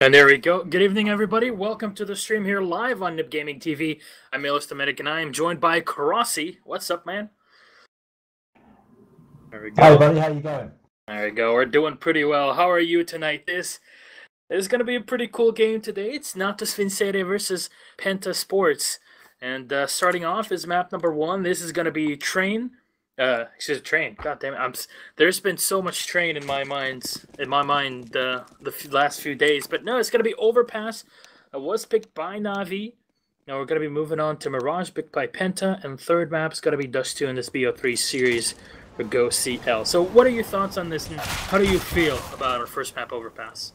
And there we go. Good evening, everybody. Welcome to the stream here live on Nib Gaming TV. I'm Medic, and I am joined by Karasi. What's up, man? There we go. Hi, buddy. How you going? There we go. We're doing pretty well. How are you tonight? This is going to be a pretty cool game today. It's Natas Vincere versus Penta Sports. And starting off is map number 1. This is going to be Train. Train. God damn it! There's been so much Train in my mind the last few days, but no, it's gonna be Overpass. It was picked by Navi. Now we're gonna be moving on to Mirage, picked by Penta, and third map is gonna be Dust 2 in this BO3 series for GOCL. So, what are your thoughts on this, and how do you feel about our first map, Overpass?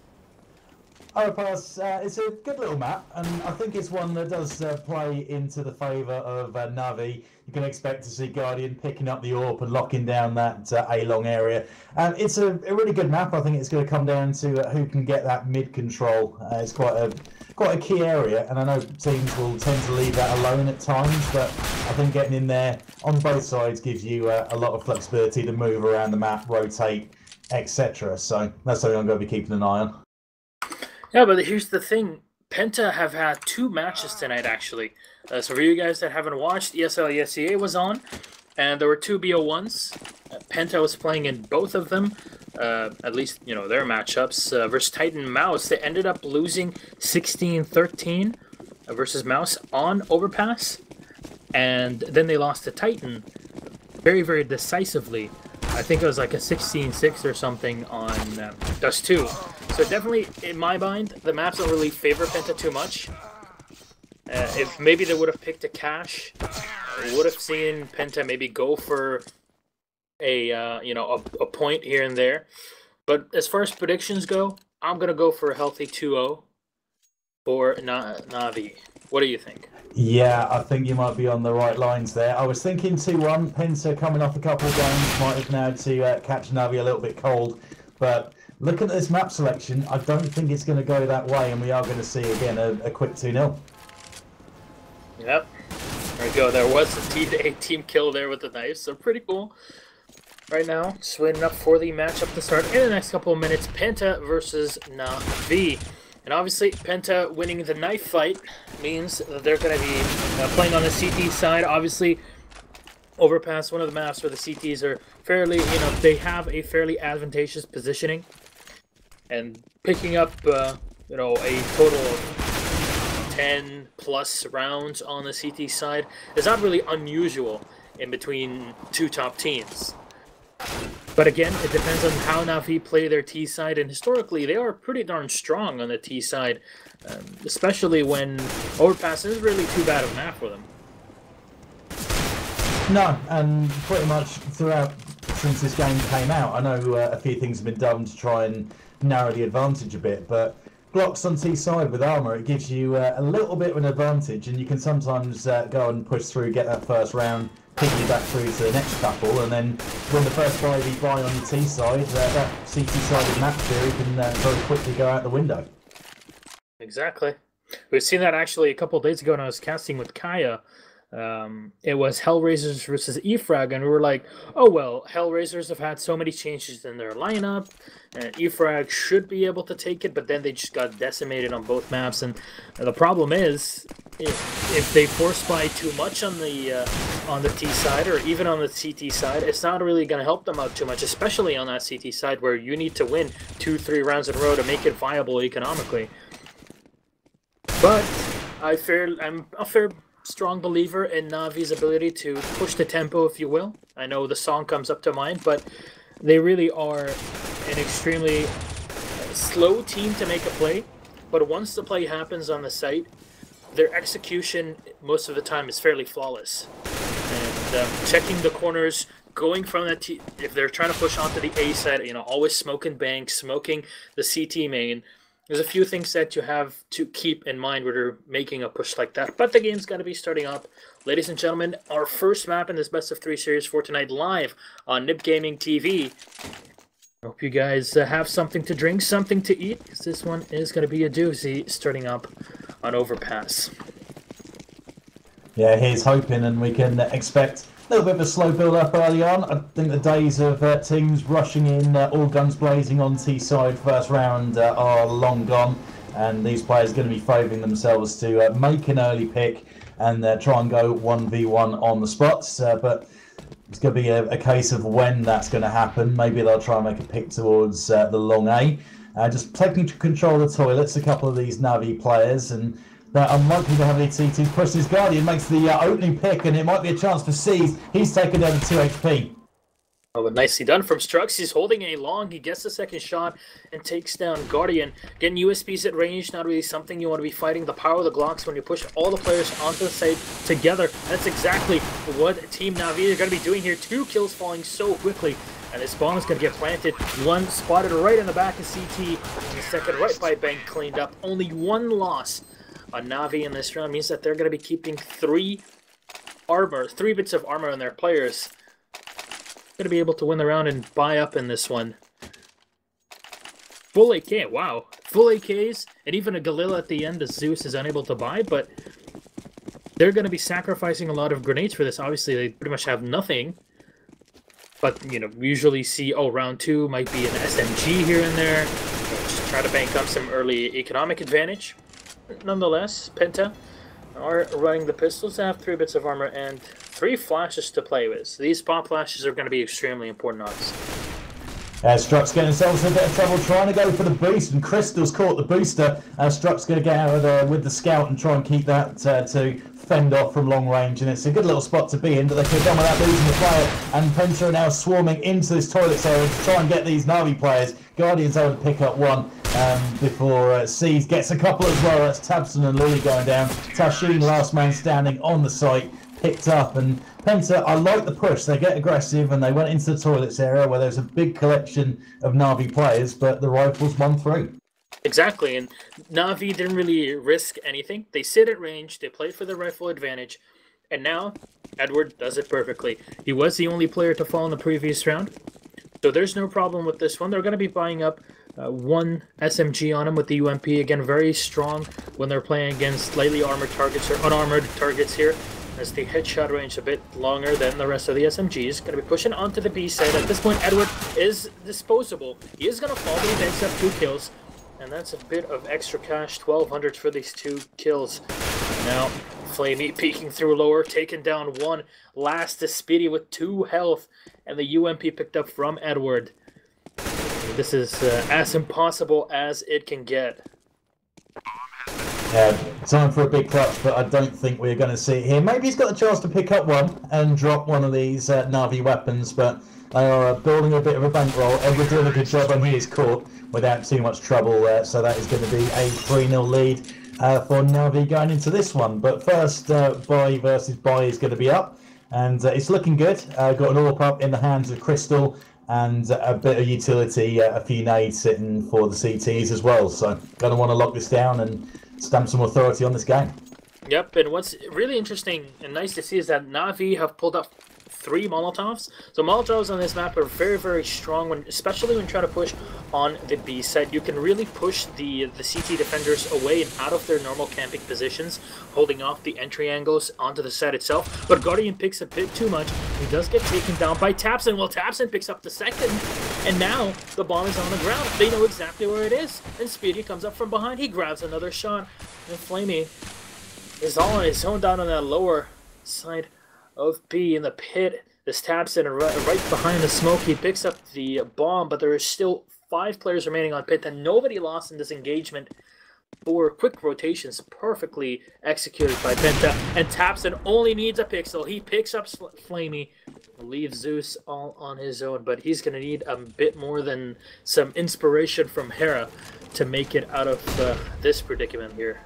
Overpass, it's a good little map, and I think it's one that does play into the favour of Navi. You can expect to see Guardian picking up the AWP and locking down that A-long area. It's a really good map. I think it's going to come down to who can get that mid control. It's quite a key area, and I know teams will tend to leave that alone at times, but I think getting in there on both sides gives you a lot of flexibility to move around the map, rotate, etc. So that's something I'm going to be keeping an eye on. Yeah, but here's the thing. Penta have had 2 matches tonight, actually. So for you guys that haven't watched, ESL ESEA was on, and there were 2 BO1s. Penta was playing in both of them, at least, you know, their matchups. Versus Titan Mouse, they ended up losing 16-13 versus Mouse on Overpass. And then they lost to Titan very, very decisively. I think it was like a 16-6 or something on Dust 2. So definitely, in my mind, the maps don't really favor Penta too much. If maybe they would have picked a cache, we would have seen Penta maybe go for a a point here and there. But as far as predictions go, I'm gonna go for a healthy 2-0 for Navi. What do you think? Yeah, I think you might be on the right lines there. I was thinking 2-1. Penta coming off a couple of games might have now to catch Navi a little bit cold, but looking at this map selection, I don't think it's going to go that way, and we are going to see, again, a quick 2-0. Yep. There we go. There was a team kill there with the knife, so pretty cool. Right now, just waiting up for the matchup to start in the next couple of minutes. Penta versus Navi. And obviously, Penta winning the knife fight means that they're going to be playing on the CT side. Obviously, Overpass, one of the maps where the CTs are fairly, they have a fairly advantageous positioning. And picking up, a total of 10 plus rounds on the CT side is not really unusual in between 2 top teams. But again, it depends on how Navi play their T side, and historically they are pretty darn strong on the T side, especially when Overpass isn't really too bad of a map for them. No, and pretty much throughout since this game came out, I know a few things have been done to try and narrow the advantage a bit, but blocks on T side with armor, it gives you a little bit of an advantage, and you can sometimes go and push through, get that first round, piggyback through to the next couple, and then when the first 5v5 on your T side, that CT sided map theory can very quickly go out the window. Exactly. We've seen that actually a couple of days ago when I was casting with Kaya. It was Hellraisers versus Efrag, and we were like, oh well, Hellraisers have had so many changes in their lineup, and Efrag should be able to take it, but then they just got decimated on both maps, and the problem is, if they force buy too much on the T side, or even on the CT side, it's not really going to help them out too much, especially on that CT side where you need to win 2-3 rounds in a row to make it viable economically. But I'm a fair strong believer in Navi's ability to push the tempo, if you will. I know the song comes up to mind, but they really are an extremely slow team to make a play. But once the play happens on the site, their execution most of the time is fairly flawless. And checking the corners, going from that if they're trying to push onto the A side, always smoking bank, smoking the CT main. There's a few things that you have to keep in mind when you're making a push like that. But the game's got to be starting up. Ladies and gentlemen, our first map in this best of 3 series for tonight live on Nib Gaming TV. I hope you guys have something to drink, something to eat, because this one is going to be a doozy starting up on Overpass. Yeah, here's hoping, and we can expect a little bit of a slow build-up early on. I think the days of teams rushing in, all guns blazing on T-side first round are long gone. and these players are going to be favouring themselves to make an early pick and try and go 1v1 on the spots. But it's going to be a case of when that's going to happen. Maybe they'll try and make a pick towards the long A. Just taking control of the toilets, a couple of these Navi players, and they're unlikely to have any T2s. Pushes his Guardian, makes the opening pick, and it might be a chance for C's. He's taken down to 2 HP. Oh, but nicely done from Strux. He's holding a long. He gets the second shot and takes down Guardian. Getting USBs at range, not really something you want to be fighting. The power of the Glocks when you push all the players onto the site together. That's exactly what Team Navi are going to be doing here. 2 kills falling so quickly. And this bomb is going to get planted. 1 spotted right in the back of CT. And the second right by Bank cleaned up. Only 1 loss on Navi in this round means that they're going to be keeping 3 bits of armor on their players. Going to be able to win the round and buy up in this one. Full AK, wow. Full AKs, and even a Galil at the end as Zeus is unable to buy, but they're going to be sacrificing a lot of grenades for this. Obviously, they pretty much have nothing. But, you know, we usually see, oh, round 2 might be an SMG here and there. Just try to bank up some early economic advantage. Nonetheless, Penta are running the pistols. They have 3 bits of armor and 3 flashes to play with. So these pop flashes are going to be extremely important, obviously. Strux getting themselves in a bit of trouble trying to go for the boost, and Crystal's caught the booster. Strux going to get out of there with the scout and try and keep that to fend off from long range, and it's a good little spot to be in, but they could have done without losing the player, and Penta are now swarming into this toilets area to try and get these Navi players. Guardian's able to pick up 1 before Seas gets a couple as well. That's Tabson and Lily going down. Tashin, last man standing on the site, picked up, and Penta, I like the push. They get aggressive and they went into the toilets area where there's a big collection of Navi players, but the rifles won through. Exactly, and Navi didn't really risk anything. They sit at range, they played for the rifle advantage, and now Edward does it perfectly. He was the only player to fall in the previous round, so there's no problem with this one. They're going to be buying up 1 SMG on him with the UMP. Again, very strong when they're playing against lightly armored targets or unarmored targets here, as the headshot range a bit longer than the rest of the SMGs. Going to be pushing onto the B side. At this point, Edward is disposable. He is going to fall, but he makes up 2 kills. And that's a bit of extra cash, 1,200 for these 2 kills. Now, Flamey peeking through lower, taking down 1. Last to Speedy with 2 health. And the UMP picked up from Edward. This is as impossible as it can get. Yeah, time for a big clutch, but I don't think we're going to see it here. Maybe he's got a chance to pick up 1 and drop one of these Navi weapons, but they are building a bit of a bankroll. Edward doing a good job, and he is caught without too much trouble. So that is going to be a 3-0 lead for Navi going into this one. But first, Buy versus Buy is going to be up, and it's looking good. Got an AWP up in the hands of Crystal, and a bit of utility, a few nades sitting for the CTs as well. So going to want to lock this down and stamp some authority on this game. Yep, and what's really interesting and nice to see is that Navi have pulled up 3 Molotovs. So Molotovs on this map are very, very strong, when, especially when trying to push on the B side. You can really push the CT defenders away and out of their normal camping positions, holding off the entry angles onto the side itself. But Guardian picks a bit too much. He does get taken down by Tapson. Well, Tapson picks up the second, and now the bomb is on the ground. They know exactly where it is, and Speedy comes up from behind. He grabs another shot, and Flamey is all on his own down on that lower side of B in the pit. This Tapson right behind the smoke. He picks up the bomb, but there is still 5 players remaining on pit, and nobody lost in this engagement. 4 quick rotations perfectly executed by Penta, and Tapson only needs a pixel. He picks up Flamey, leaves Zeus all on his own, but he's going to need a bit more than some inspiration from Hera to make it out of this predicament here.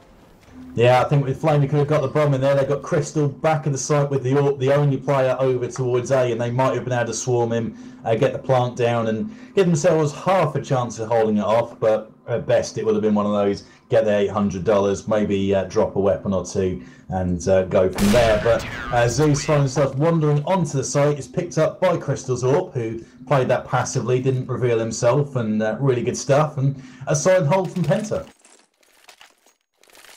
Yeah, I think with Flamey could have got the bomb in there. They got Crystal back in the site with the only player over towards A, and they might have been able to swarm him, get the plant down, and give themselves half a chance of holding it off. But at best, it would have been one of those get their $800, maybe drop a weapon or 2, and go from there. But Zeus finds himself wandering onto the site. Is picked up by Crystal's AWP, who played that passively, didn't reveal himself, and really good stuff. And a solid hold from Penta.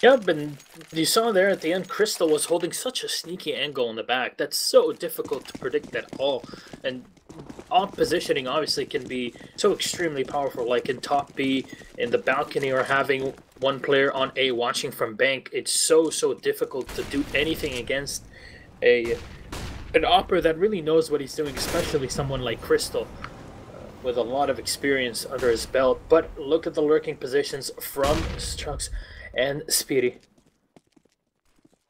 Yep, and you saw there at the end, Crystal was holding such a sneaky angle in the back. That's so difficult to predict at all. And off positioning obviously can be so extremely powerful, like in top B, in the balcony, or having one player on A watching from bank, it's so difficult to do anything against an Opera that really knows what he's doing, especially someone like Crystal, with a lot of experience under his belt. But look at the lurking positions from Strux and Speedy.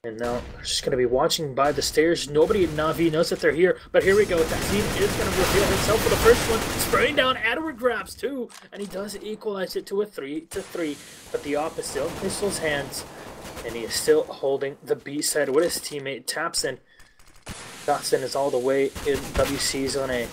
And now we're just going to be watching by the stairs. Nobody in Na'Vi knows that they're here. But here we go. Taxine is going to reveal himself for the first one. Spraying down. Edward grabs two. And he does equalize it to a 3-3. But the Op is still in Crystal's hands. And he is still holding the B side with his teammate Tapson. Dotson is all the way in WC Zone A.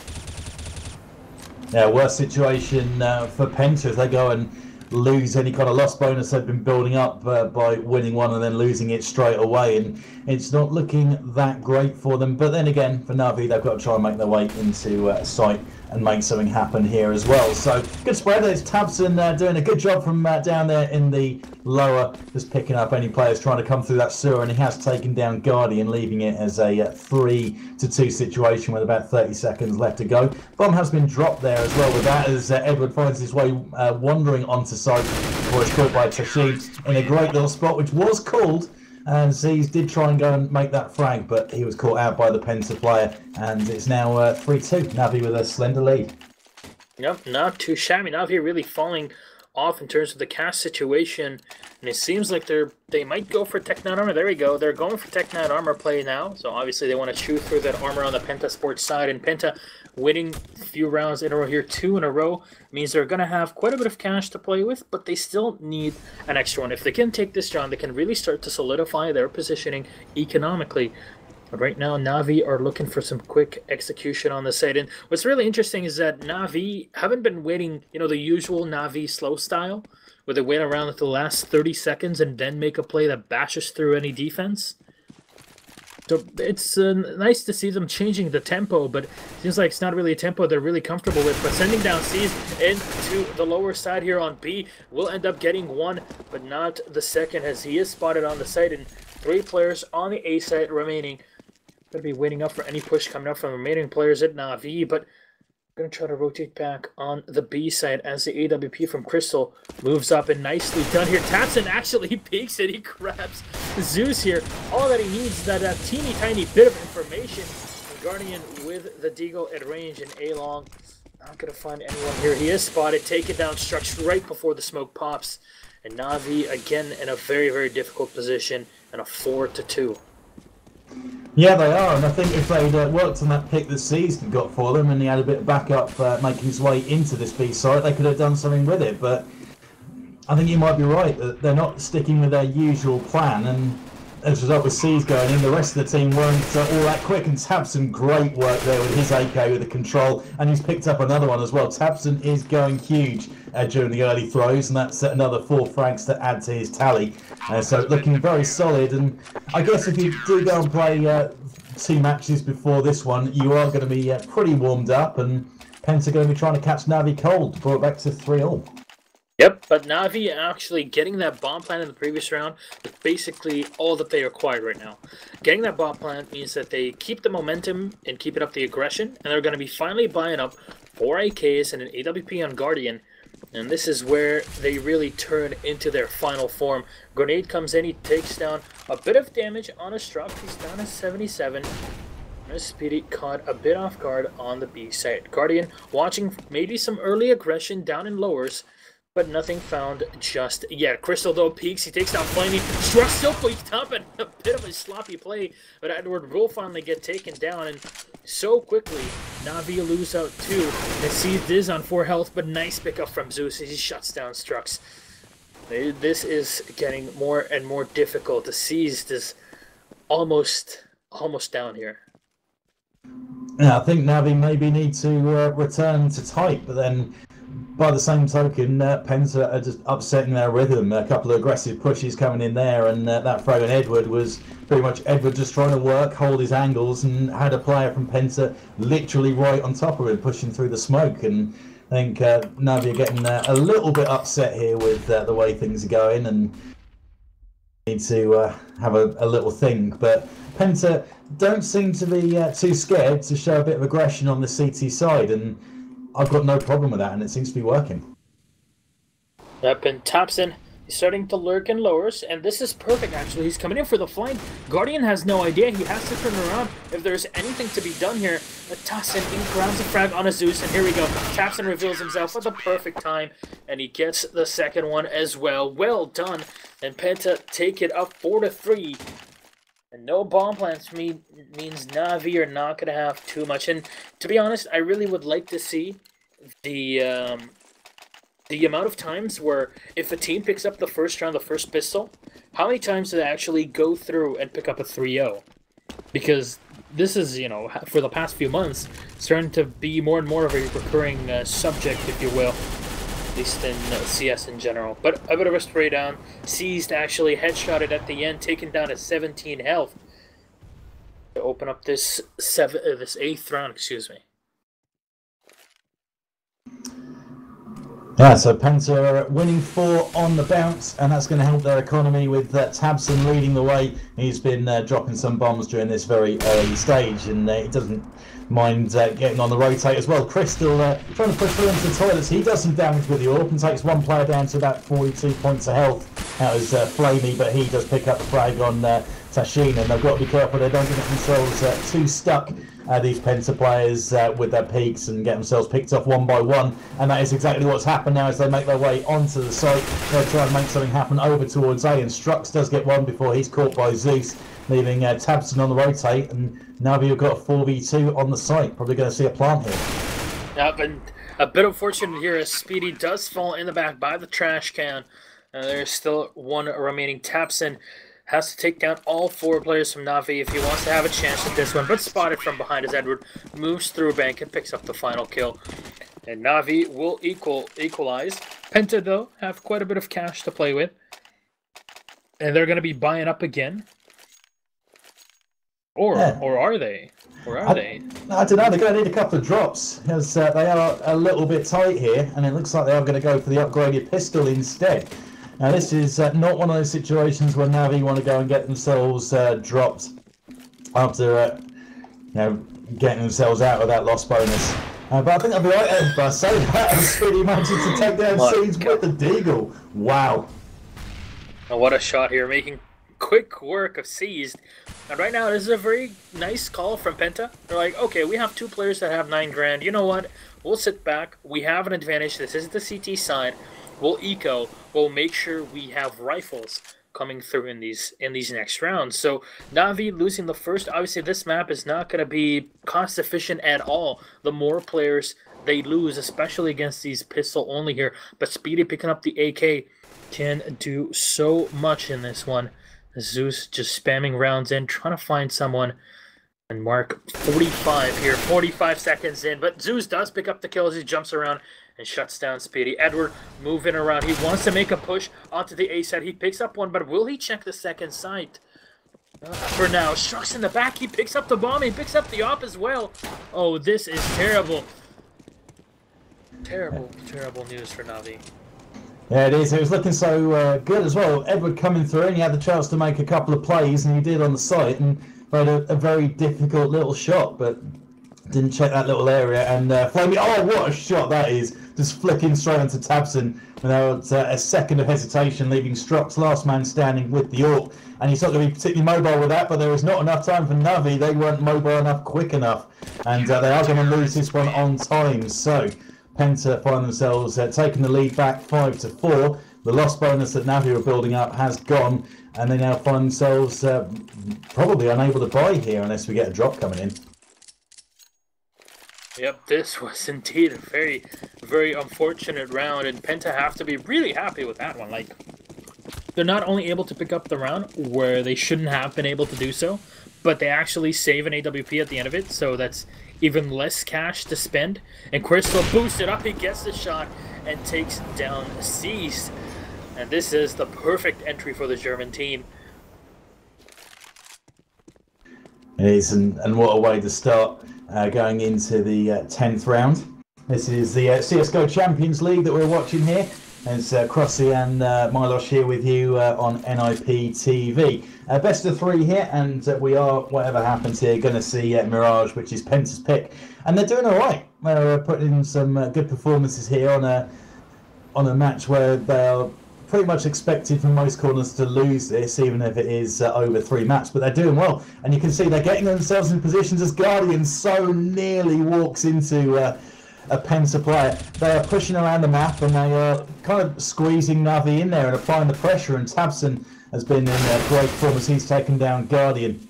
Yeah, worst situation for Penta if they go and lose any kind of loss bonus they've been building up by winning one and then losing it straight away, and it's not looking that great for them. But then again, for Na'Vi, they've got to try and make their way into sight and make something happen here as well. So good spread. There's Tabson doing a good job from down there in the lower, just picking up any players trying to come through that sewer, and he has taken down Guardian, leaving it as a 3-2 situation with about 30 seconds left to go. Bomb has been dropped there as well with that, as Edward finds his way wandering onto site before it's caught by Tashid in a great little spot, which was called. And Z's did try and go and make that frag, but he was caught out by the Penta player, and it's now 3-2. Na'Vi with a slender lead. Yep, not too shabby. Na'Vi really falling off in terms of the cast situation, and it seems like they might go for Tech 9 armor. There we go. They're going for Tech 9 armor play now, so obviously they want to chew through that armor on the Penta Sports side, and Penta winning a few rounds in a row here, 2 in a row, means they're going to have quite a bit of cash to play with, but they still need an extra one. If they can take this round, they can really start to solidify their positioning economically. But right now, Na'Vi are looking for some quick execution on the side. And what's really interesting is that Na'Vi haven't been waiting, the usual Na'Vi slow style, where they wait around at the last 30 seconds and then make a play that bashes through any defense. So it's nice to see them changing the tempo, but it seems like it's not really a tempo they're really comfortable with. But sending down C's into the lower side here on B will end up getting one, but not the second, as he is spotted on the side, and 3 players on the A side remaining. Going to be waiting up for any push coming up from the remaining players at Na'Vi, but going to try to rotate back on the B side as the AWP from Crystal moves up, and nicely done here. Tapson actually peeks it. He grabs Zeus here. All that he needs is that teeny tiny bit of information. And Guardian with the Deagle at range, and A-Long not going to find anyone here. He is spotted, taken down, Strux right before the smoke pops. And Na'Vi again in a very difficult position, and a 4-2. Yeah, they are, and I think if they'd worked on that pick that Season got for them, and he had a bit of backup making his way into this B site, they could have done something with it. But I think you might be right that they're not sticking with their usual plan, and as a result with C's going in, the rest of the team weren't all that quick. And Tabson, great work there with his AK with the control, and he's picked up another one as well. Tabson is going huge during the early throws, and that's another 4 frags to add to his tally. So looking very solid, and I guess if you do go and play 2 matches before this one, you are going to be pretty warmed up, and Penta going to be trying to catch Na'Vi cold, brought back to 3-all. Yep, but Na'Vi actually getting that bomb plant in the previous round is basically all that they required right now. Getting that bomb plant means that they keep the momentum and keep it up the aggression, and they're going to be finally buying up 4 AKs and an AWP on Guardian, and this is where they really turn into their final form. Grenade comes in, he takes down a bit of damage on a Struck, he's down to 77. Speedy caught a bit off guard on the B side. Guardian watching maybe some early aggression down in lowers, but nothing found just yet. Crystal, though, peeks. He takes down Flamey. Struck still peeked up, and a bit of a sloppy play, but Edward will finally get taken down, and so quickly, Na'Vi lose out 2. And see Diz on 4 health, but nice pickup from Zeus as he shuts down Strux. This is getting more and more difficult. The Seized is almost down here. Yeah, I think Na'Vi maybe need to return to tight, but then by the same token, Penta are just upsetting their rhythm. A couple of aggressive pushes coming in there, and that frag on Edward was pretty much Edward just trying to work, hold his angles, and had a player from Penta literally right on top of him, pushing through the smoke. And I think Na'Vi are getting a little bit upset here with the way things are going, and need to have a little think. But Penta don't seem to be too scared to show a bit of aggression on the CT side, and I've got no problem with that, and it seems to be working. Yep, and Tapson He's starting to lurk in lowers, and this is perfect, actually. He's coming in for the flank. Guardian has no idea. He has to turn around if there's anything to be done here. But Tassin grabs a frag on a Zeus, and here we go. Tapson reveals himself at the perfect time, and he gets the second one as well. Well done. And Penta take it up 4-3. And no bomb plants means Na'Vi are not going to have too much. And to be honest, I really would like to see the amount of times where if a team picks up the first round, the first pistol, how many times do they actually go through and pick up a 3-0? Because this is, you know, for the past few months, starting to be more and more of a recurring subject, if you will, at least in CS in general. But a bit of a spray down. Seized actually headshotted at the end, taken down at 17 health to open up this 8th round, excuse me. Yeah, so Penta winning 4 on the bounce, and that's going to help their economy with Tabson leading the way. He's been dropping some bombs during this very early stage, and he doesn't mind getting on the rotate as well. Crystal trying to push through into the toilets. He does some damage with the AWP and takes one player down to about 42 points of health. That was Flamey, but he does pick up the frag on Tashin, and they've got to be careful they don't get themselves too stuck, these Penta players, with their peaks and get themselves picked off one by one. And that is exactly what's happened now as they make their way onto the site. They'll try and make something happen over towards A, and Strux does get one before he's caught by Zeus, leaving Tabson on the rotate, and Navi have got a 4v2 on the site. Probably going to see a plant here. Yeah, but a bit unfortunate here as Speedy does fall in the back by the trash can. There's still one remaining. Tabson has to take down all 4 players from Navi if he wants to have a chance at this one, but spotted from behind as Edward moves through bank and picks up the final kill. And Navi will equalize. Penta, though, have quite a bit of cash to play with. And they're going to be buying up again. Or are they? Or are they? I don't know. They're going to need a couple of drops, because they are a little bit tight here, and it looks like they are going to go for the upgraded pistol instead. Now, this is not one of those situations where Navi want to go and get themselves dropped after getting themselves out of that loss bonus. But I think I'll be right by saying that, and Speedy managed to take down Seeds with the Deagle. Wow. Oh, what a shot here, making quick work of Seized. And right now, this is a very nice call from Penta. They're like, okay, we have 2 players that have 9 grand. You know what? We'll sit back. We have an advantage. This is the CT side. We'll eco. We'll make sure we have rifles coming through in these next rounds. So Navi losing the first, obviously this map is not going to be cost efficient at all. The more players they lose, especially against these pistol only here. But Speedy picking up the AK can do so much in this one. Zeus just spamming rounds in, trying to find someone. And Mark 45 here, 45 seconds in. But Zeus does pick up the kill as he jumps around and shuts down Speedy. Edward moving around. He wants to make a push onto the A side. He picks up one, but will he check the second site? For now, Strux in the back. He picks up the bomb. He picks up the op as well. Oh, this is terrible. Terrible, terrible news for Navi. Yeah, it is. It was looking so good as well. Edward coming through, and he had the chance to make a couple of plays, and he did on the site, and made a very difficult little shot, but didn't check that little area. And Flamey, oh, what a shot that is! Just flicking straight into Tabson without a second of hesitation, leaving Strux last man standing with the AWP. And he's not going to be particularly mobile with that, but there is not enough time for Navi. They weren't mobile enough, quick enough, and they are going to lose this one on time. So Penta find themselves taking the lead back 5-4. The loss bonus that Navi were building up has gone, and they now find themselves probably unable to buy here unless we get a drop coming in. Yep, this was indeed a very, very unfortunate round, and Penta have to be really happy with that one. Like, they're not only able to pick up the round where they shouldn't have been able to do so, but they actually save an AWP at the end of it, so that's even less cash to spend. And Crystal boosted up, he gets the shot and takes down Seized. And this is the perfect entry for the German team. It is, and what a way to start going into the 10th round. This is the CSGO Champions League that we're watching here. It's Crossy and Milos here with you on NIP TV. Best of 3 here, and we are, whatever happens here, going to see Mirage, which is Penta's pick. And they're doing all right. They're putting in some good performances here on a match where they're pretty much expected from most corners to lose this, even if it is over 3 maps, but they're doing well. And you can see they're getting themselves in positions as Guardian so nearly walks into a PENTA player. They are pushing around the map and they are kind of squeezing Navi in there and applying the pressure, and Tabson has been in a great form as he's taken down Guardian.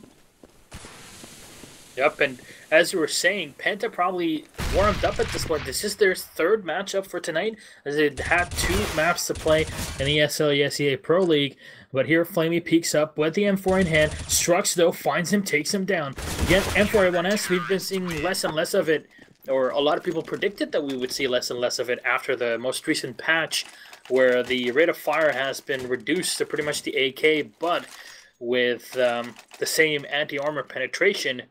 Yep, and as you were saying, PENTA probably warmed up at this point. This is their 3rd matchup for tonight, as they had 2 maps to play in the SLESEA Pro League. But here, Flamey peeks up with the M4 in hand. Strux, though, finds him, takes him down. Again, M4A1S, we've been seeing less and less of it, or a lot of people predicted that we would see less and less of it after the most recent patch, where the rate of fire has been reduced to pretty much the AK, but with the same anti-armor penetration.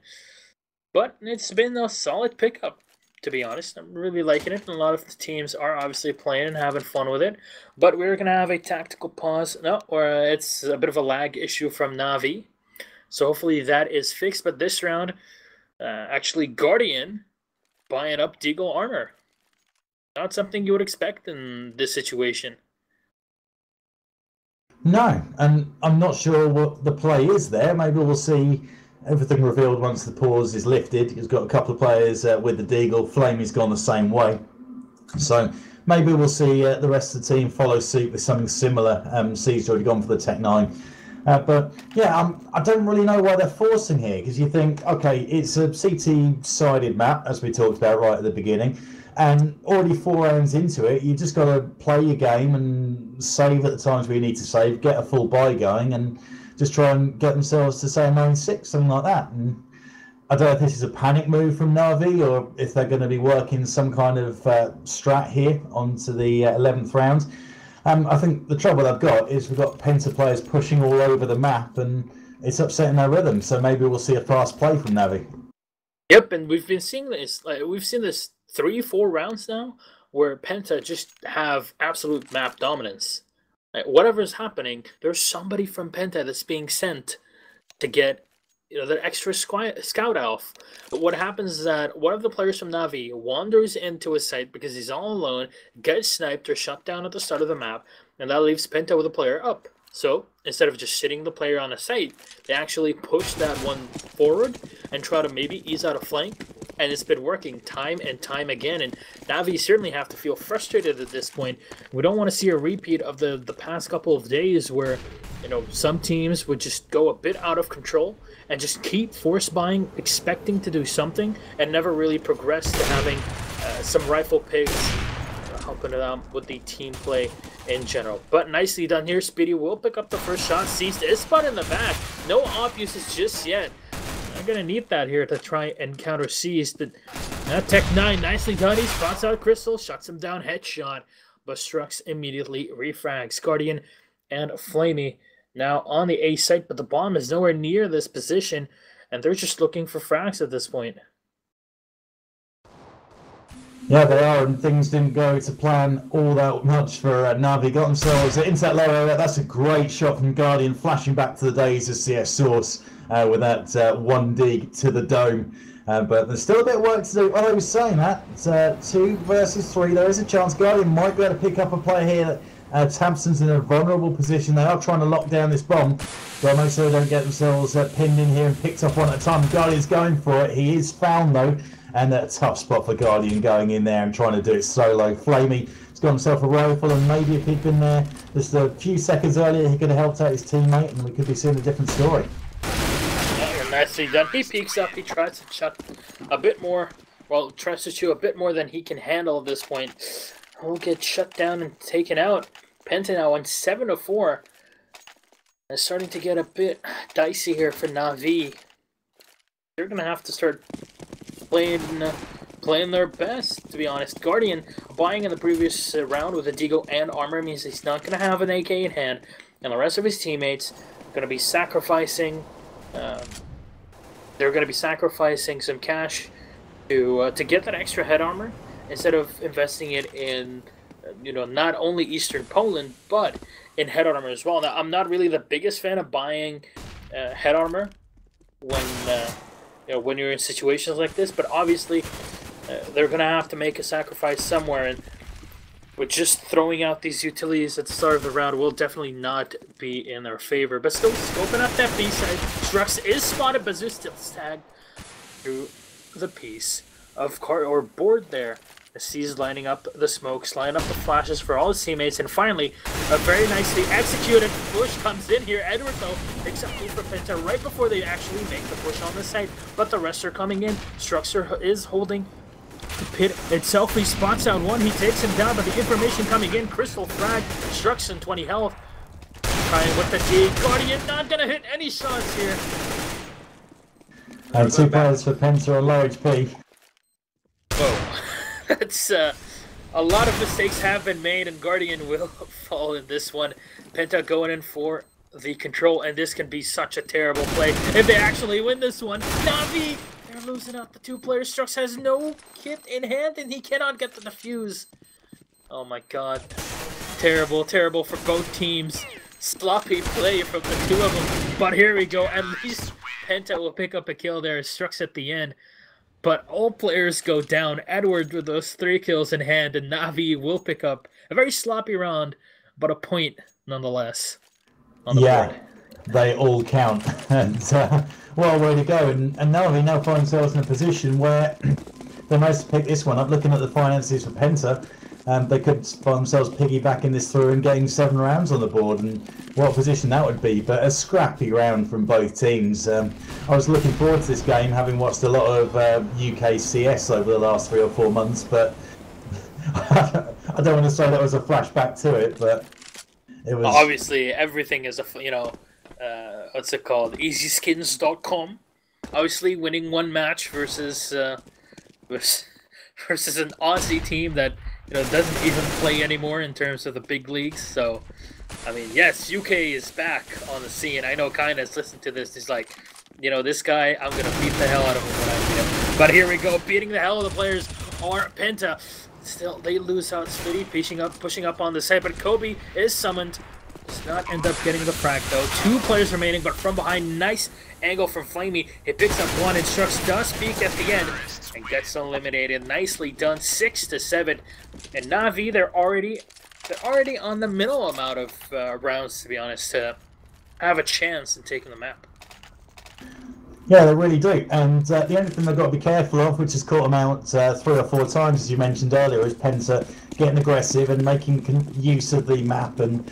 But it's been a solid pickup, to be honest. I'm really liking it, and a lot of the teams are obviously playing and having fun with it. But we're going to have a tactical pause. No, or it's a bit of a lag issue from Navi. So hopefully that is fixed. But this round, actually Guardian buying up Deagle armor. Not something you would expect in this situation. No, and I'm not sure what the play is there. Maybe we'll see everything revealed once the pause is lifted. He's got a couple of players with the Deagle. Flamey's gone the same way. So maybe we'll see the rest of the team follow suit with something similar. C's already gone for the Tech 9. But yeah, I don't really know why they're forcing here, because you think, okay, it's a CT-sided map, as we talked about right at the beginning, and already 4 rounds into it, you just got to play your game and save at the times where you need to save, get a full buy going, and just try and get themselves to, say, a 9-6, something like that. And I don't know if this is a panic move from Navi, or if they're going to be working some kind of strat here onto the 11th round. I think the trouble I've got is we've got PENTA players pushing all over the map, and it's upsetting their rhythm. So maybe we'll see a fast play from Navi. Yep, and we've been seeing this. We've seen this 3-4 rounds now, where PENTA just have absolute map dominance. Whatever's happening, there's somebody from PENTA that's being sent to get, that extra scout elf. But what happens is that one of the players from Navi wanders into a site because he's all alone, gets sniped or shut down at the start of the map, and that leaves PENTA with a player up. So instead of just sitting the player on a site, they actually push that one forward and try to maybe ease out a flank. And it's been working time and time again. And Navi certainly have to feel frustrated at this point. We don't want to see a repeat of the past couple of days where, some teams would just go a bit out of control and just keep force buying, expecting to do something, and never really progress to having some rifle pigs helping it out with the team play in general. But nicely done here. Speedy will pick up the first shot. Sees this spot in the back. No op uses just yet. I'm going to need that here to try and counter C's. Tech 9, nicely done. He spots out Crystal, shuts him down, headshot. But Strux immediately refrags Guardian and Flamey now on the A site, but the bomb is nowhere near this position, and they're just looking for frags at this point. Yeah, they are, and things didn't go to plan all that much for Navi. Got themselves into that lower area. That's a great shot from Guardian, flashing back to the days of CS Source with that one dig to the dome. But there's still a bit of work to do. Well, I was saying that. It's 2 versus 3. There is a chance Guardian might be able to pick up a player here. Thompson's in a vulnerable position. They are trying to lock down this bomb. But make sure they don't get themselves pinned in here and picked up one at a time. Guardian's going for it. He is found, though. And a tough spot for Guardian going in there and trying to do it solo. Flamey has got himself a rifle, and maybe if he'd been there just a few seconds earlier, he could have helped out his teammate, and we could be seeing a different story. Nicely done. He peeks up. He tries to shut a bit more. Well, tries to shoot a bit more than he can handle at this point. He'll get shut down and taken out. PENTA now on 7-4. It's starting to get a bit dicey here for Navi. They're going to have to start playing their best, to be honest. Guardian buying in the previous round with a Deagle and armor means he's not going to have an AK in hand, and the rest of his teammates are going to be sacrificing. They're going to be sacrificing some cash to get that extra head armor instead of investing it in, not only Eastern Poland but in head armor as well. Now, I'm not really the biggest fan of buying head armor when you're in situations like this, but obviously they're going to have to make a sacrifice somewhere, and But just throwing out these utilities at the start of the round will definitely not be in their favor. But still, scoping up that B side. Strux is spotted, but Zeus still tagged through the piece of or board there. As he's lining up the smokes, lining up the flashes for all his teammates, and finally, a very nicely executed push comes in here. Edward, though, picks up two for PENTA right before they actually make the push on the site, but the rest are coming in. Struxer is holding the pit itself. He spots out one, he takes him down, but the information coming in, Crystal frag, Struxon 20 health. Trying with the D, Guardian not gonna hit any shots here. And two players for PENTA on low HP. Whoa. That's a lot of mistakes have been made, and Guardian will fall in this one. PENTA going in for the control, and this can be such a terrible play if they actually win this one. Na'Vi, they're losing out the two players. Strux has no kit in hand, and he cannot get the defuse. Oh my god. Terrible, terrible for both teams. Sloppy play from the two of them. But here we go. At least PENTA will pick up a kill there. Strux at the end. But all players go down. Edward with those 3 kills in hand, and Na'Vi will pick up a very sloppy round, but a point nonetheless. On the board. They all count. And well, way to go. And Na'Vi now find themselves in a position where they managed to pick this one up. Looking at the finances for PENTA, they could find themselves piggybacking this through and getting 7 rounds on the board, and what a position that would be. But a scrappy round from both teams. I was looking forward to this game, having watched a lot of UK CS over the last 3 or 4 months, but I don't want to say that was a flashback to it, but it was... Obviously, everything is what's it called? EasySkins.com. Obviously, winning one match versus versus an Aussie team that doesn't even play anymore in terms of the big leagues. So, I mean, yes, UK is back on the scene. I know Kaina's listened to this. He's like, this guy, I'm gonna beat the hell out of him when I meet him. But here we go, beating the hell out of the players are PENTA. Still, they lose out Spitty, pushing up on the side, but Kobe is summoned. Does not end up getting the frag though. 2 players remaining, but from behind, nice angle from Flamey. He picks up one, and Strux does peek at the end and gets eliminated. Nicely done, 6-7. And Na'Vi, they're already on the middle amount of rounds, to be honest, to have a chance in taking the map. Yeah, they really do. And the only thing they've got to be careful of, which has caught them out 3 or 4 times, as you mentioned earlier, is PENTA getting aggressive and making use of the map and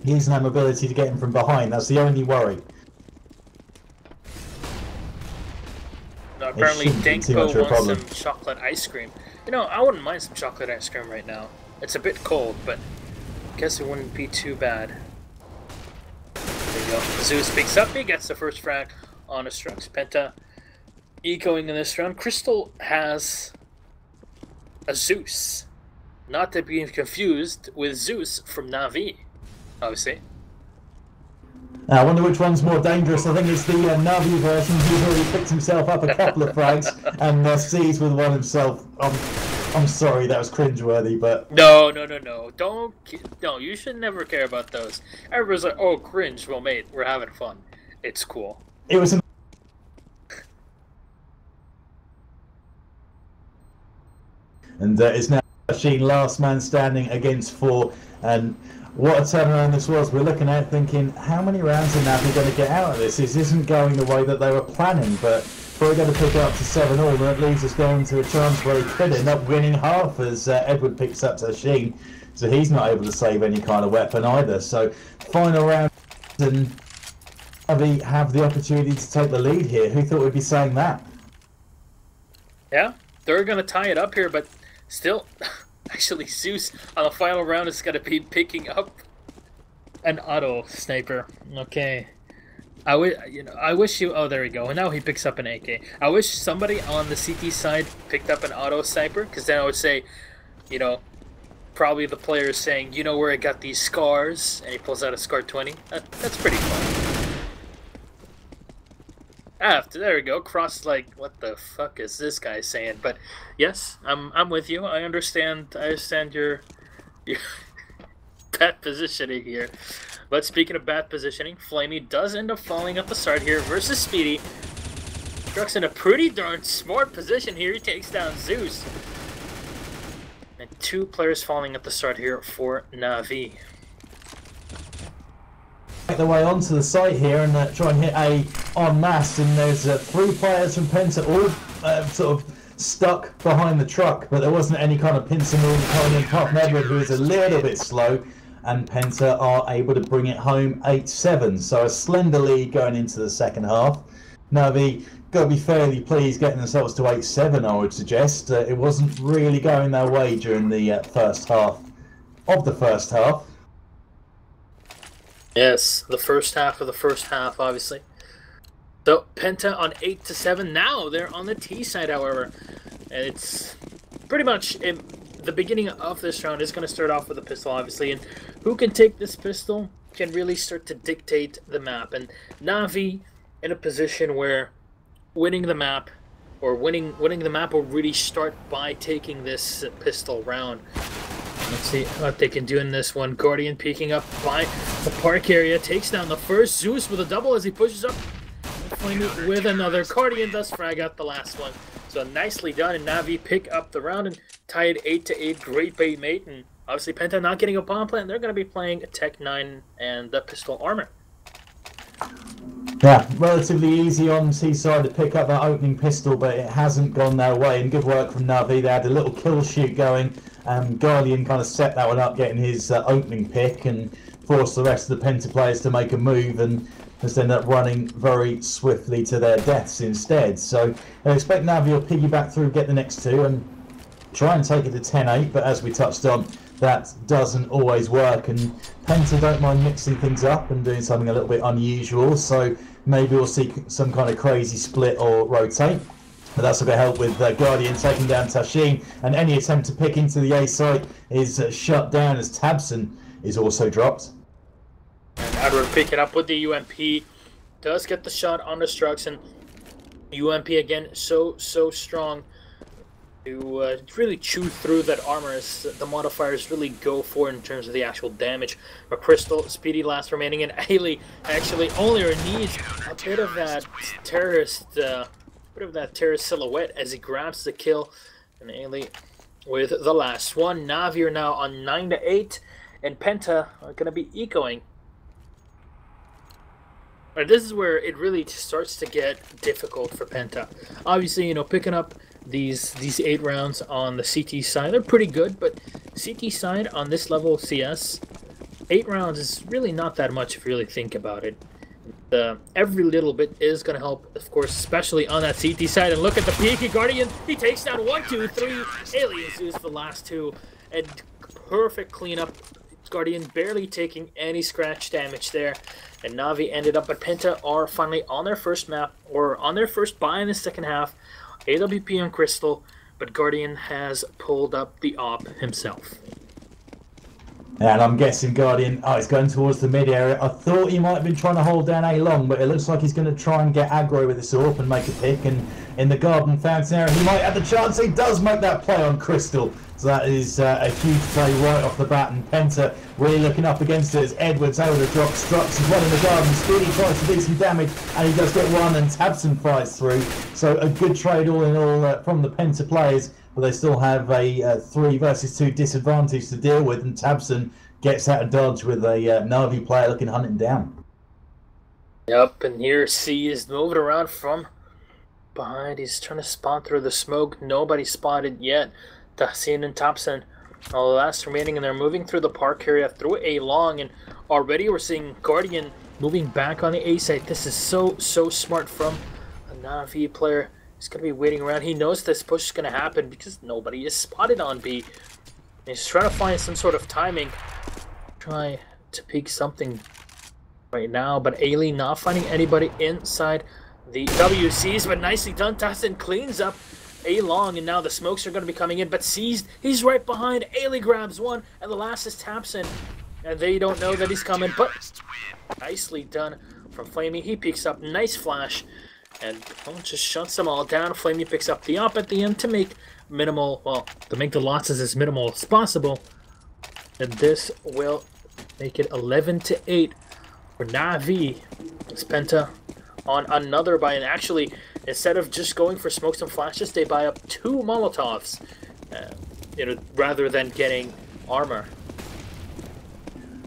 using their mobility to get him from behind. That's the only worry. No, apparently Denko wants some chocolate ice cream. I wouldn't mind some chocolate ice cream right now. It's a bit cold, but I guess it wouldn't be too bad. There you go. Zeus picks up, he gets the first frag on a Strux. PENTA ecoing in this round. Crystal has a Zeus. Not to be confused with Zeus from Na'Vi, obviously. I wonder which one's more dangerous. I think it's the Na'Vi version. He's already picked himself up a couple of frags and sees with one himself. I'm sorry, that was cringeworthy, but... No. No, you should never care about those. Everyone's like, oh, cringe. Well, mate, we're having fun. It's cool. It was... And it's now Machine last man standing against 4, and what a turnaround this was. We're looking at it thinking, how many rounds are Na'Vi going to get out of this? This isn't going the way that they were planning, but we're going to pick it up to 7-all, and that leaves us going to a chance where he could end up winning half as Edward picks up Machine, so he's not able to save any kind of weapon either. So final round, and Na'Vi have the opportunity to take the lead here. Who thought we'd be saying that? Yeah, they're going to tie it up here, but still... Actually, Zeus on the final round is going to be picking up an auto sniper. Okay. I wish you... Oh, there we go. And now he picks up an AK. I wish somebody on the CT side picked up an auto sniper, because then I would say, probably the player is saying, where I got these scars, and he pulls out a SCAR 20. That's pretty fun. There we go. Cross, like, what the fuck is this guy saying? But yes, I'm with you. I understand your bad positioning here. But speaking of bad positioning, Flamey does end up falling at the start here versus Speedy. Struck's in a pretty darn smart position here. He takes down Zeus. And 2 players falling at the start here for Na'Vi. Make their way onto the site here and try and hit A en masse, and there's 3 players from Penta all sort of stuck behind the truck, but there wasn't any kind of pincer movement coming in apart from Edward, who is a little bit slow, and Penta are able to bring it home 8-7. So a slender lead going into the second half. Na'Vi got to be fairly pleased getting themselves to 8-7, I would suggest. It wasn't really going their way during the first half of the first half. Yes, the first half of the first half, obviously. So Penta on 8-7. Now they're on the T side, however. And it's pretty much the beginning of this round is going to start off with a pistol, obviously. And who can take this pistol can really start to dictate the map. And Na'Vi in a position where winning the map will really start by taking this pistol round. Let's see what they can do in this one. Guardian peeking up by the park area. Takes down the first. Zeus with a double as he pushes up. With another. Guardian does frag out the last one. So nicely done. And Na'Vi pick up the round and tie it 8-8. Great bait mate. And obviously Penta not getting a bomb plant. They're going to be playing a Tech 9 and the pistol armor. Yeah, relatively easy on T-side to pick up that opening pistol, but it hasn't gone their way. And good work from Na'Vi. They had a little kill shoot going. Guardian kind of set that one up, getting his opening pick, and forced the rest of the Penta players to make a move, and just ended up running very swiftly to their deaths instead. So I expect Na'Vi will piggyback through, get the next 2, and try and take it to 10-8. But as we touched on, that doesn't always work, and Penta don't mind mixing things up and doing something a little bit unusual. So maybe we'll see some kind of crazy split or rotate. But that's going to help with Guardian taking down Tashin, and any attempt to pick into the A site is shut down as Tabson is also dropped. And Edward picking up with the UMP, does get the shot on destruction. UMP again, so strong to really chew through that armor as the modifiers really go for it in terms of the actual damage. But Crystal, Speedy last remaining, and Ailey actually only needs a bit of that terrorist silhouette as he grabs the kill. And Ailey with the last one. Na'Vi are now on 9-8, and Penta are going to be ecoing. And this is where it really starts to get difficult for Penta. Obviously, you know, picking up these 8 rounds on the CT side, they're pretty good, but CT side on this level of CS, 8 rounds is really not that much if you really think about it. Every little bit is going to help, of course, especially on that CT side. And look at the peaky Guardian. He takes down 1, 2, 3. Aliens use the last 2. And perfect cleanup. Guardian barely taking any scratch damage there. And Na'Vi ended up at Penta are finally on their first map, or on their first buy in the second half. AWP on Crystal, but Guardian has pulled up the op himself. And I'm guessing Guardian, he's going towards the mid area. I thought he might have been trying to hold down A long, but it looks like he's going to try and get aggro with this AWP and make a pick. And in the garden fountain area, he might have the chance. He does make that play on Crystal. So that is a huge play right off the bat. And Penta really looking up against it as Edwards able to drop Strux as well in the garden. Speedy tries to do some damage, and he does get one, and Tabson fires through. So a good trade all in all from the Penta players. But they still have a 3 versus 2 disadvantage to deal with, and Tabson gets out of dodge with a Na'Vi player looking to hunt him down. Yep, and here C is moving around from behind. He's trying to spawn through the smoke. Nobody spotted yet. Tahsin and Tabson are the last remaining, and they're moving through the park area through A long, and already we're seeing Guardian moving back on the A site. This is so smart from a Na'Vi player. He's going to be waiting around. He knows this push is going to happen because nobody is spotted on B. He's trying to find some sort of timing. Try to peek something right now, but Ailey not finding anybody inside the WCs, but nicely done. Tassin cleans up A long, and now the smokes are going to be coming in, but seized. He's right behind. Ailey grabs one, and the last is Tabson. And they don't know that he's coming, but nicely done from Flamey. He peeks up. Nice flash. And just shuts them all down. Flamey picks up the op at the end to make minimal, well, to make the losses as minimal as possible. And this will make it 11-8 for Na'Vi. It's Penta on another buy. And actually, instead of just going for smokes and flashes, they buy up 2 Molotovs. rather than getting armor.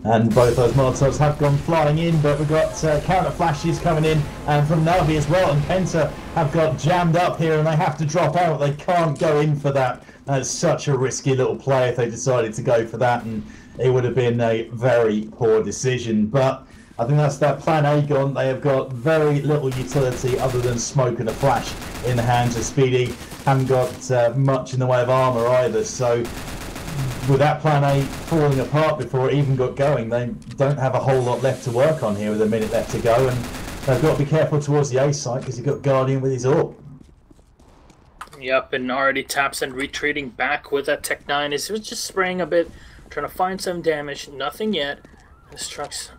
And both those Molotovs have gone flying in, but we've got counter flashes coming in, and from Navi as well, and Penta have got jammed up here, and they have to drop out. They can't go in for that. That's such a risky little play if they decided to go for that, and it would have been a very poor decision. But I think that's that plan A gone. They have got very little utility other than smoke and a flash in the hands of Speedy. Haven't got much in the way of armour either, so with that plan A falling apart before it even got going, they don't have a whole lot left to work on here with a minute left to go, and they've got to be careful towards the A site because you've got Guardian with his AWP. Yep, and already Tapson retreating back with that Tech 9. He was just spraying a bit, trying to find some damage. Nothing yet. This truck's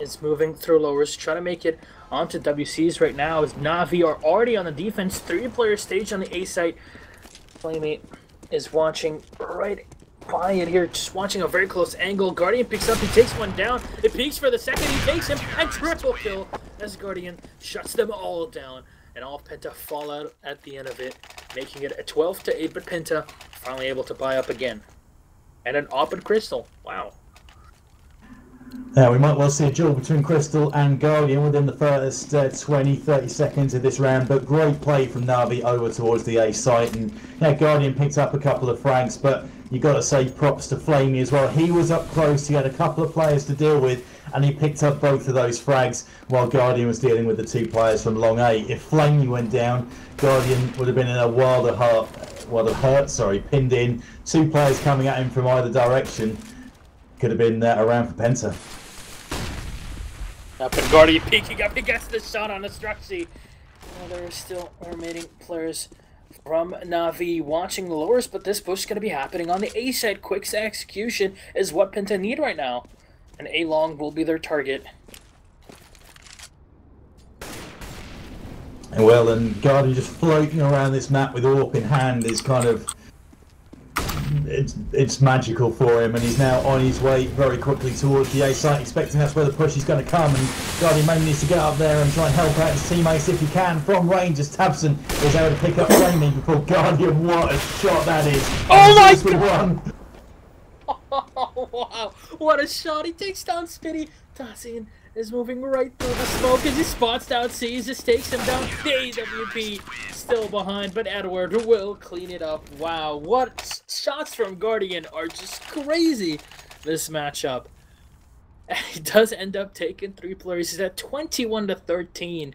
is moving through lowers, trying to make it onto WCs right now as Navi are already on the defense. 3-player stage on the A site. Flamey is watching right by it here, just watching a very close angle. Guardian picks up, he takes one down. It peaks for the second, he takes him, and triple kill as Guardian shuts them all down. And all Penta fall out at the end of it, making it a 12-8, but Penta finally able to buy up again. And an AWP and Crystal. Wow. We might well see a duel between Crystal and Guardian within the first 20-30 seconds of this round, but great play from Navi over towards the A site, and Guardian picked up a couple of frags, but you got to say props to Flamey as well. He was up close, he had a couple of players to deal with, and he picked up both of those frags while Guardian was dealing with the 2 players from long A. If Flamey went down, Guardian would have been in a world of hurt, pinned in. 2 players coming at him from either direction. Could have been around for Penta. Up and Guardian peeking up, he gets the shot on the Struxy. There are still remaining players from Navi watching the lowers, but this push is going to be happening on the A side. Quick execution is what Penta need right now. And A long will be their target. Well, and Guardian just floating around this map with AWP in hand is kind of... It's magical for him, and he's now on his way very quickly towards the A site, expecting that's where the push is going to come, and Guardian maybe needs to get up there and try and help out his teammates if he can from range, as Tabson is able to pick up Flamey before Guardian. What a shot that is! Oh my god! Oh, wow, what a shot! He takes down Spitty. Dacian is moving right through the smoke as he spots down C, just takes him down. AWP still behind, but Edward will clean it up. Wow, what shots from Guardian are just crazy this matchup. And he does end up taking 3 players. He's at 21-13.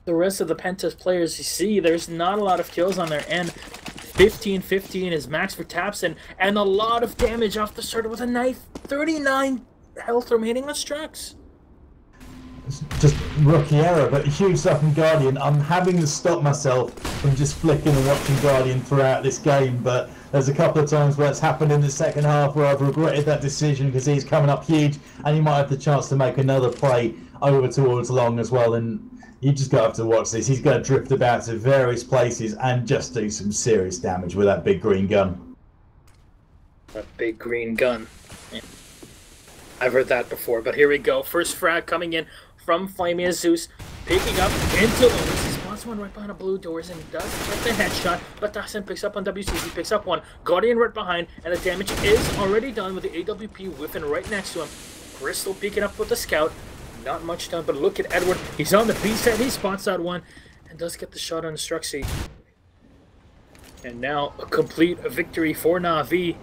The rest of the Penta's players, you see, there's not a lot of kills on their end. 15-15 is max for Tapson, and a lot of damage off the start with a knife. 39 health remaining on Strux. Just rookie error, but huge stuff from Guardian. I'm having to stop myself from just flicking and watching Guardian throughout this game, but there's a couple of times where it's happened in the second half where I've regretted that decision because he's coming up huge, and he might have the chance to make another play over towards long as well, and you just got to have to watch this. He's going to drift about to various places and just do some serious damage with that big green gun. That big green gun. Yeah. I've heard that before, but here we go. First frag coming in from Flamey Zeus, picking up into Lewis. He spots one right behind the blue doors and does get the headshot, but Dawson picks up on WC. He picks up one. Guardian right behind, and the damage is already done with the AWP whiffing right next to him. Crystal peeking up with the scout. Not much done, but look at Edward. He's on the B side. He spots that one and does get the shot on the Struxy. And now a complete victory for Navi.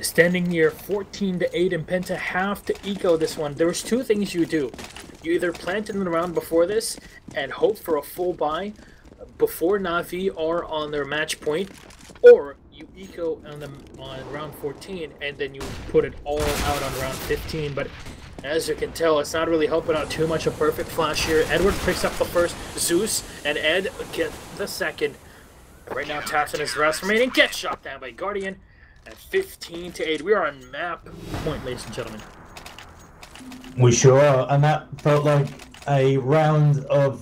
Standing near 14-8, and Penta have to eco this one. There was 2 things you do. You either plant in the round before this and hope for a full buy before Navi are on their match point, or you eco on them on round 14 and then you put it all out on round 15. But as you can tell, it's not really helping out too much. A perfect flash here. Edward picks up the first, Zeus and Ed get the second. Right now, Tapson is the rest remaining. Gets shot down by Guardian at 15-8. We are on map point, ladies and gentlemen. We sure are, and that felt like a round of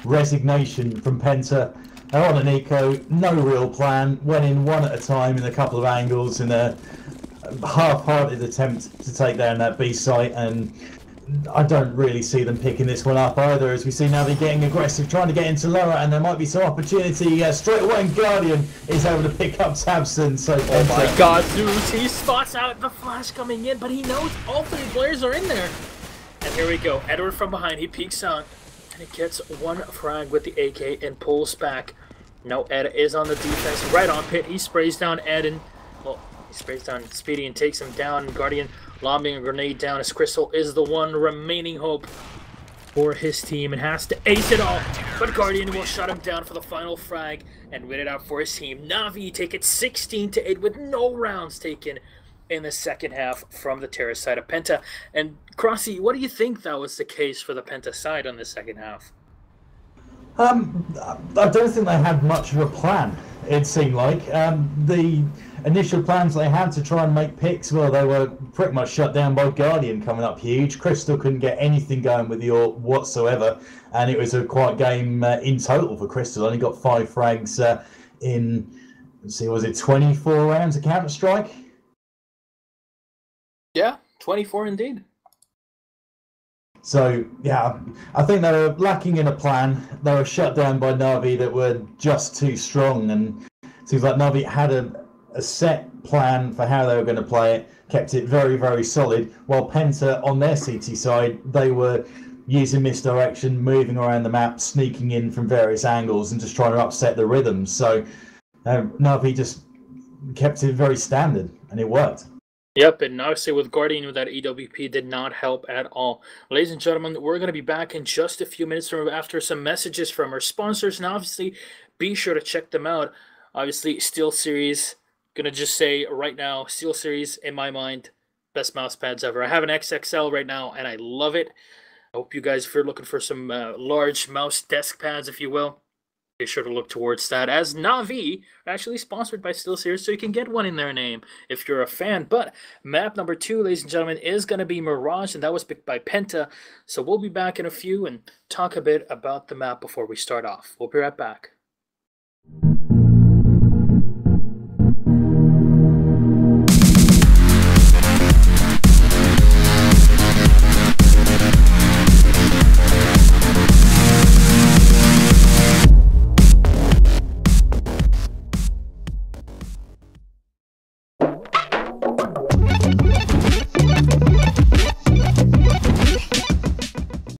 resignation from Penta. They're on an eco, no real plan, went in one at a time in a couple of angles in a half-hearted attempt to take down that B site, and I don't really see them picking this one up either, as we see now they're getting aggressive, trying to get into lower, and there might be some opportunity straight away, and Guardian is able to pick up Tabson. So oh my god, Zeus, he spots out the flash coming in, but he knows all three players are in there. And here we go, Edward from behind, he peeks out, and he gets one frag with the AK and pulls back. Now Ed is on the defense, right on Pit, he sprays down Ed, and, well, he sprays down Speedy and takes him down, and Guardian lobbing a grenade down as Crystal is the one remaining hope for his team and has to ace it all. But Guardian will shut him down for the final frag and win it out for his team. Na'Vi take it 16-8 with no rounds taken in the second half from the terrorist side of Penta. And Crossy, what do you think that was the case for the Penta side on the second half? I don't think they had much of a plan, it seemed like. The initial plans they had to try and make picks, well, they were pretty much shut down by Guardian coming up huge. Crystal couldn't get anything going with the AWP whatsoever, and it was a quiet game in total for Crystal. Only got 5 frags in, let's see, was it 24 rounds of Counter-Strike? Yeah, 24 indeed. So, yeah, I think they were lacking in a plan. They were shut down by Na'Vi that were just too strong, and it seems like Na'Vi had a set plan for how they were going to play it, kept it very, very solid, while Penta, on their CT side, they were using misdirection, moving around the map, sneaking in from various angles, and just trying to upset the rhythm. So, Na'Vi just kept it very standard, and it worked. Yep, and obviously with Guardian with that EWP did not help at all. Ladies and gentlemen, we're going to be back in just a few minutes after some messages from our sponsors, and obviously be sure to check them out. Obviously, SteelSeries, going to just say right now, SteelSeries, in my mind, best mouse pads ever. I have an XXL right now, and I love it. I hope you guys, if you're looking for some large mouse desk pads, if you will, be sure to look towards that, as Na'Vi are actually sponsored by SteelSeries, so you can get one in their name if you're a fan. But map number 2, ladies and gentlemen, is going to be Mirage, and that was picked by Penta. So we'll be back in a few and talk a bit about the map before we start off. We'll be right back.